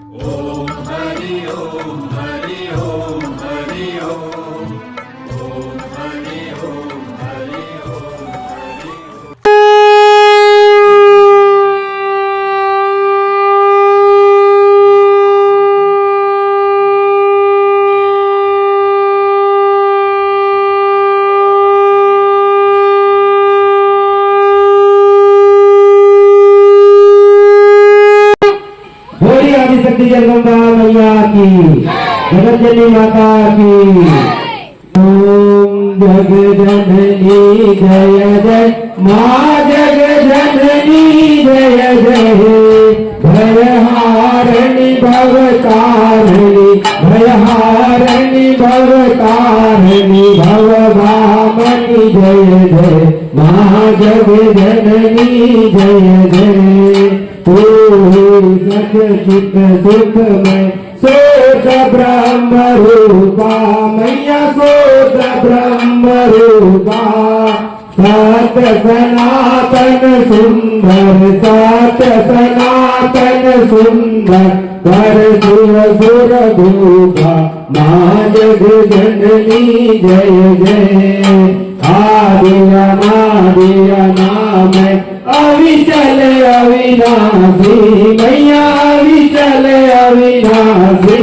ओम हरि ओम हरि ओम हरि ओम ओम हरि ओम हरि ओम हरि ओम। बोली आदिशक्ति जगदम्बा मैया की, जगतजननी माता की। ओम जगजननी जय जय, माँ जगजननी जय जय। भयहारिणी भवतारिणी, भयहारिणी भवतारिणी, भवभामिनी जय जय, माँ जगजननी जय जय। तू चित सुखमय सोच ब्रह्म रूपा, मैया सोच ब्रह्म रूपा। सत्य सनातन सुंदर, सत्य सनातन सुंदर, कर शिव सुर भूपा, माँ जगजननी जय जय। आदिया नादिया नाम अविचल अविनाशी, मैया अविचल अविनाशी।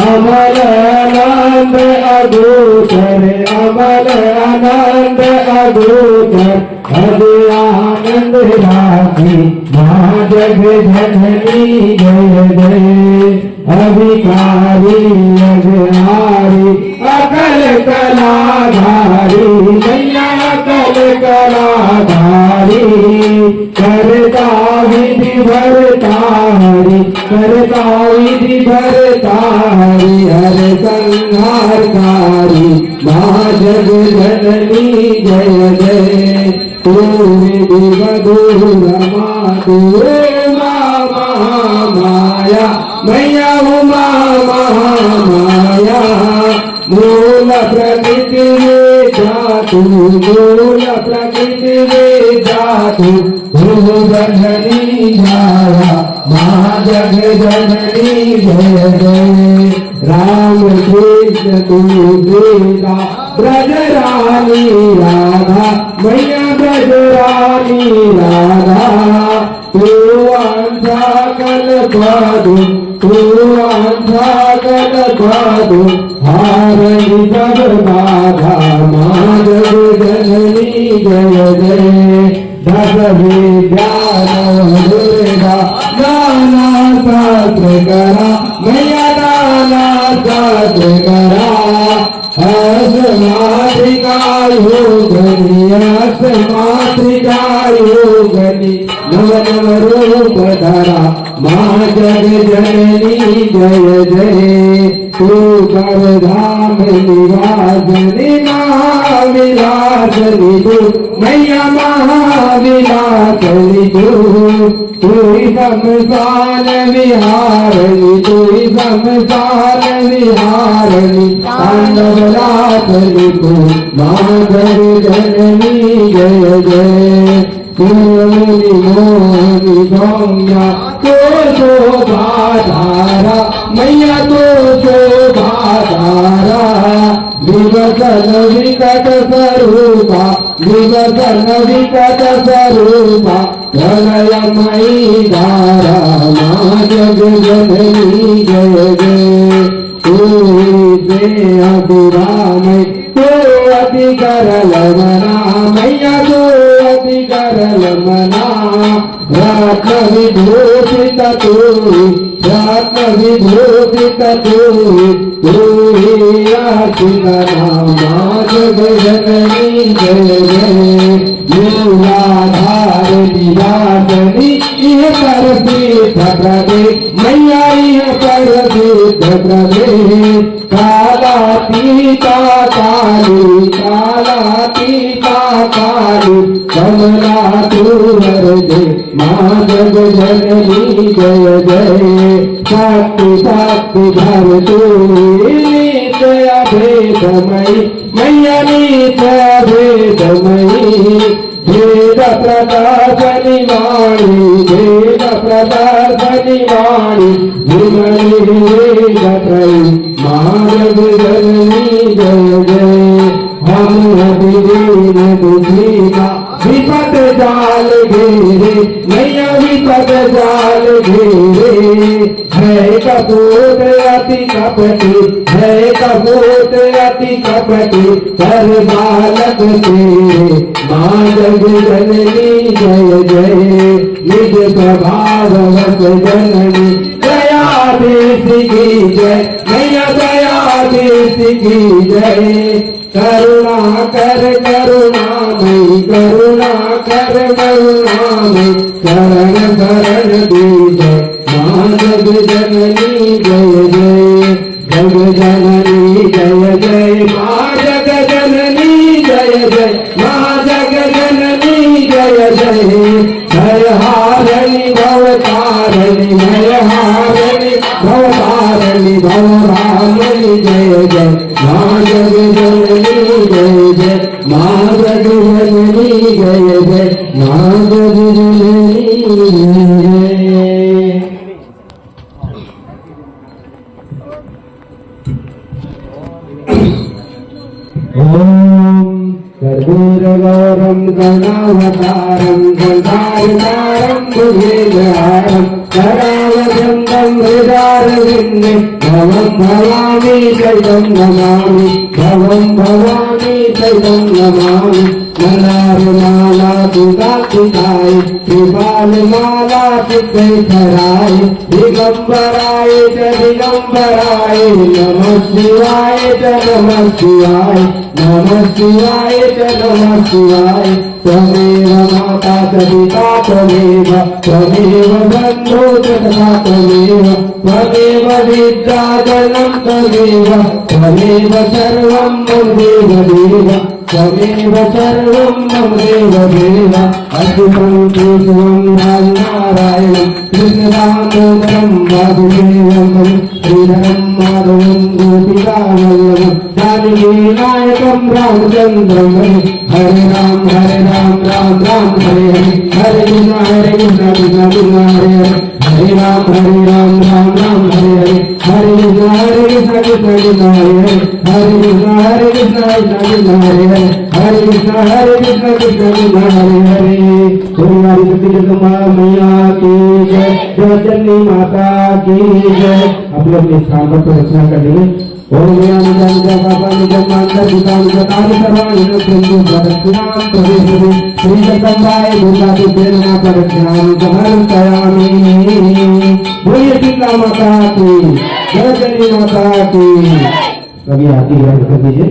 अमल आनंद अगोचर, अमल आनंद अगोचर, हृदय आनंद राशि, माँ जगजननी जय जय। अभिकारी अघहारी, अकल कलाधारी, मैया अकल कलाधारी। करता विधि भरतारी, करता विधि भरतारी, हर संहारकारी, माँ जगजननी जय जय। तू विधि वधू रमा, तू माया, मैया उमा महामाया। मूल प्रकृति वे जातु, मूल प्रकृति वे जातु, भूगर्भनी माया, माँ जगजननी जय जय। राम कृष्ण तू सीता, ब्रज रानी राधा, मैया ब्रज रानी राधा। तू अंधा कल्पदु, तू अंधा कल्पदु, हारणी सब बाधा, माँ जगजननी जय जय। दस विद्या दुर्गा, नाना शास्त्र करा, मैया नाना शास्त्र करा। मातृका योगनी, मातृका योगनी, नव नव रूप धरा, माँ जगजननी जय जय। तू कर धाम निवासनी, महाविलासनी तू, मैया महाविलासनी तू। तू शमशान विहारणी, तू शमशान विहारणी, तांडवलासनी तू, माँ जगजननी जय जय। मोहिनी मोहिनी सौम्या, तो शोभाधारा, मैया तो शोभाधारा। विवसन विकट स्वरूपा, विवसन विकट स्वरूपा, प्रलयमयी धारा, माँ जगजननी जय जय। तू से अभिराम, तो अति करल मना, मैया तो अति करल मना। रत्न विभूषित तू, रत्न विभूषित तू, तू ही आशिका माँ जगजननी जय जय। मूलाधार निवासनी, यह परसिद्ध प्रदेश, मैया यह परसिद्ध प्रदेश। कालातीता काली, कालातीता काली, कमला तू वरदे, माँ जगजननी जय जय। शक्ति शक्ति धर तू, नित्य अभेदमयी, मैया नित्य अभेदमयी। प्रकाशनी वाणी वेद प्रकाशनी वाणी विमली गत्रयी मार्ग जननी जय जय हम दीन दुखीना विपद जाल घेरे नैया विपद जाल घेरे है कपूत अति कपटी है कपूत अति कपटी कर बालक तेरे माँ जग जननी जय जय निज स्वभाव वस जननी दया देश की जय नैया दया देश की जय करुणा कर करुणामयी करुणा कर करुणामयी शरण शरण दी जय माँ जग जननी जय जय जग जननी जय जय माँ जग जननी जय जय माँ जग जननी जय जय भय हारिणी भवतारिणी भय हारिणी भवतारिणी भवरामिणी जय जय माँ जग जननी जय जय माँ जग जननी जय जय माँ जग जननी जय जय। ओम कर्पूरगौरं गणावतारं गंधारतारं भुजगहारं करावचन्दं हृदारविन्दे भवं भवामि सैतं नमामि भवं भवामि सैतं नमामि मनारमाला दुदातिकाय त्रिपालमाला सिद्धेश्वराय दिगंबराय च दिगंबराय नमः शिवाय च नमः शिवाय नमः शिवाय च नमः शिवाय त्वमेव माता च पिता त्वमेव त्वमेव बन्धो च तथा त्वमेव विद्या जनम त्वमेव त्वमेव सर्वं मम देव त्वमेव सर्वं मम देव अद्भुतं केशवं नारायणं कृष्णदामोदरं वासुदेवं श्रीधरं माधवं गोपिकावल्लभं जानकीनायकं रामचन्द्रं हरे राम राम राम हरे हरे कृष्ण कृष्ण कृष्ण हरे राम राम हरे हरे कृष्ण कृष्ण हरे कृष्ण कृष्ण हरे हरे कृष्ण कृष्ण हरे हरे हरे मैया की जय जगन्नी माता की जय। आप लोग अपने स्थान पर प्रदक्षिणा कर देंगे। ओम ज्ञान जन जय बाबा निजन मानकर विधान जतान सर्वांग हिंदू प्रदक्षिणां प्रवेशि श्री जगदम्बाय दुर्गा देवी नमः प्रदक्षिणां समर्पयामि। बोलिए सीता माता की जय जगन्नी माता की। कभी आती है कर दीजिए।